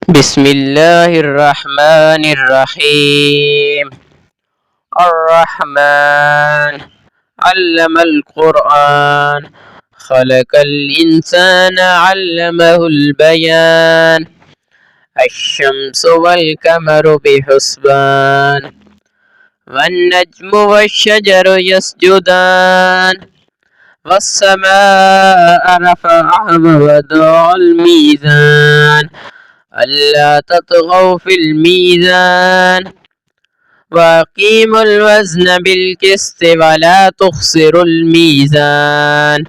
بسم الله الرحمن الرحيم. الرحمن علم القرآن، خلق الإنسان علمه البيان. الشمس والقمر بحسبان، والنجم والشجر يسجدان. والسماء رفعها ووضع الميزان، ألا تطغوا في الميزان. وأقيموا الوزن بالقسط ولا تخسروا الميزان.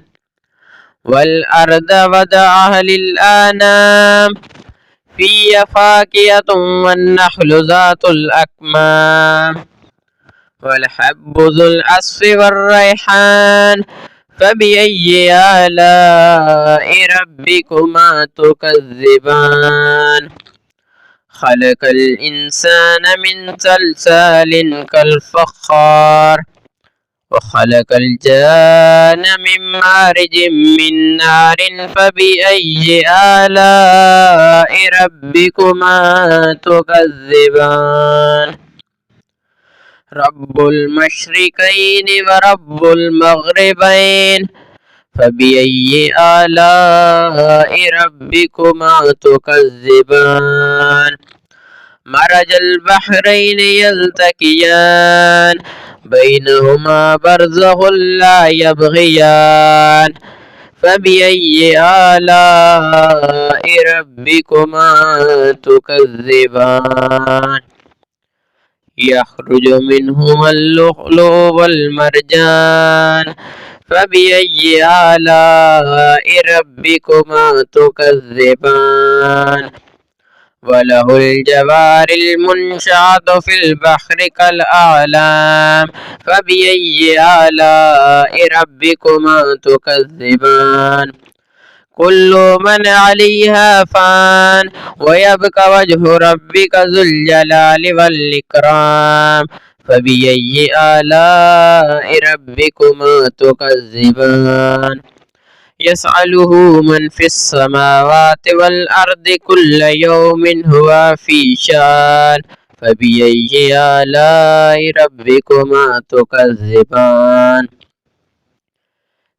والأرض وضعها للأنام، فيها فاكهة والنخل ذات الأكمام. والحب ذو العصف والريحان، فبأي آلاء ربكما تكذبان. خلق الإنسان من صلصال كالفخار، وخلق الجان من مارج من نار. فبأي آلاء ربكما تكذبان. رب المشرقين ورب المغربين، فبأي آلاء ربكما تكذبان. مرج البحرين يلتقيان، بينهما برزخ لا يبغيان. فبأي آلاء ربكما تكذبان. يخرج منهما اللؤلؤ والمرجان، فبأي آلاء ربكما تكذبان. وله الجوار المنشآت في البحر كالأعلام، فبأي آلاء ربكما تكذبان. كل من عليها فان، ويبقى وجه ربك ذو الجلال والإكرام. فبأي آلاء ربكما تكذبان. يسأله من في السماوات والأرض كل يوم هو في شان. فبأي آلاء ربكما تكذبان.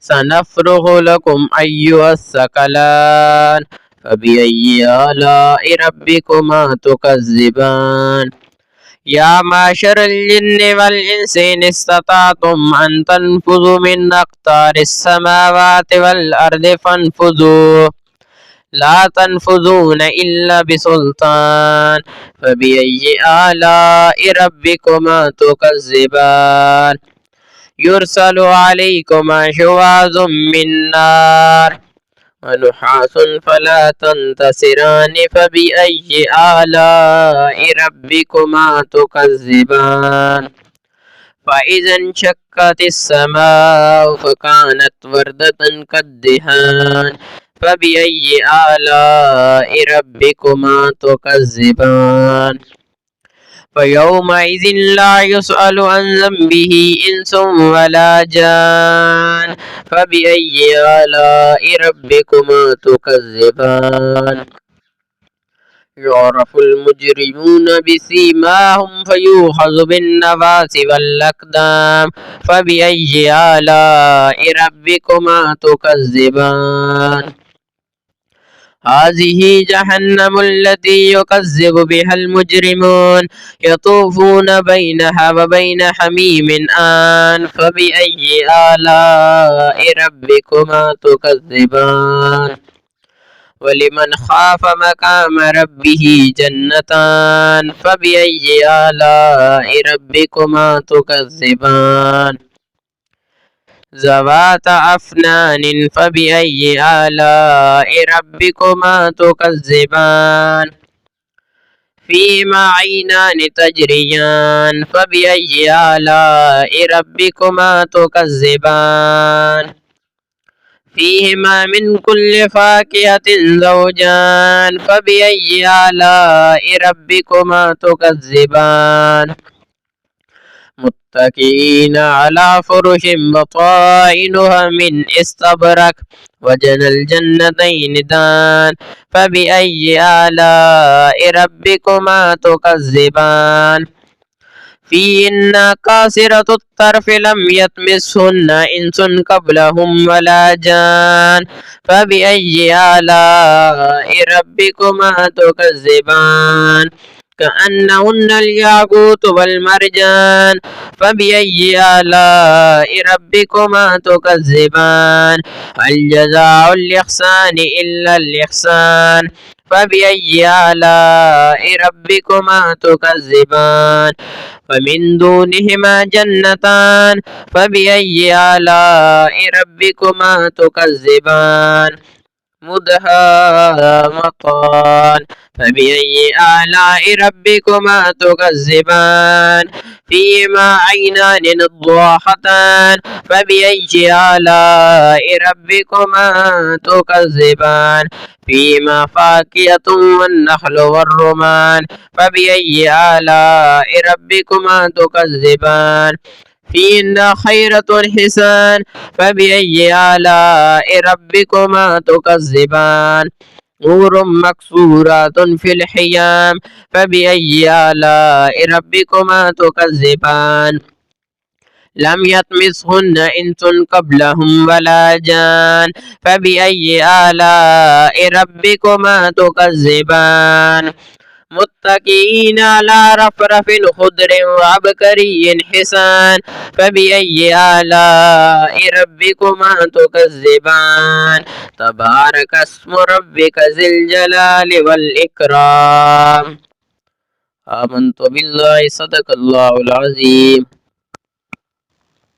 سنفرغ لكم أيها الثقلان، فبأي آلاء ربكما تكذبان. يا معشر الجن والإنس إن استطعتم أن تنفذوا من أقطار السماوات والأرض فانفذوا، لا تنفذون إلا بسلطان. فبأي آلاء ربكما تكذبان. يرسل عليكما شواظ من نار، ونحاس فلا تنتصران. فبأي آلاء ربكما تكذبان. فإذا انشقت السماء فكانت وردة كالدهان. فبأي آلاء ربكما تكذبان. فيومئذ لا يسأل عن ذنبه إنس ولا جان. فبأي آلاء ربكما تكذبان. يعرف المجرمون بسيماهم فيؤخذ بالنواصي والأقدام. فبأي آلاء ربكما تكذبان. هذه جهنم التي يكذب بها المجرمون، يطوفون بينها وبين حميم آن. فبأي آلاء ربكما تكذبان. ولمن خاف مقام ربه جنتان. فبأي آلاء ربكما تكذبان. ذوات أفنان. فبأي آلاء ربكما تكذبان. فيهما عينان تجريان. فبأي آلاء ربكما تكذبان. فيهما من كل فاكهة زوجان. فبأي آلاء ربكما تكذبان. متكئين على فرش بطائنها من استبرق، وجنى الجنتين دان. فبأي آلاء ربكما تكذبان؟ فيهن قاصرات الطرف لم يطمثهن إنس قبلهم ولا جان. فبأي آلاء ربكما تكذبان؟ كأنهن الياقوت والمرجان. فبأي آلاء ربكما تكذبان؟ هل جزاء الإحسان إلا الإحسان؟ فبأي آلاء ربكما تكذبان؟ ومن دونهما جنتان. فبأي آلاء ربكما تكذبان؟ مدهامتان. فبأي آلاء ربكما تكذبان؟ فيهما عينان نضاحتان. فبأي آلاء ربكما تكذبان؟ فيهما فاكهة والنخل والرمان. فبأي آلاء ربكما تكذبان؟ فيهن خيرة حسان. فبأي آلاء ربكما تكذبان؟ حور مقصورات في الخيام. فبأي آلاء ربكما تكذبان؟ لم يطمثهن إنس قبلهم ولا جان. فبأي آلاء ربكما تكذبان؟ متكئين على رفرف خضر وعبقري حسان. فبأي آلاء ربكما تكذبان؟ تبارك اسم ربك ذي الجلال والإكرام. آمنت بالله صدق الله العظيم.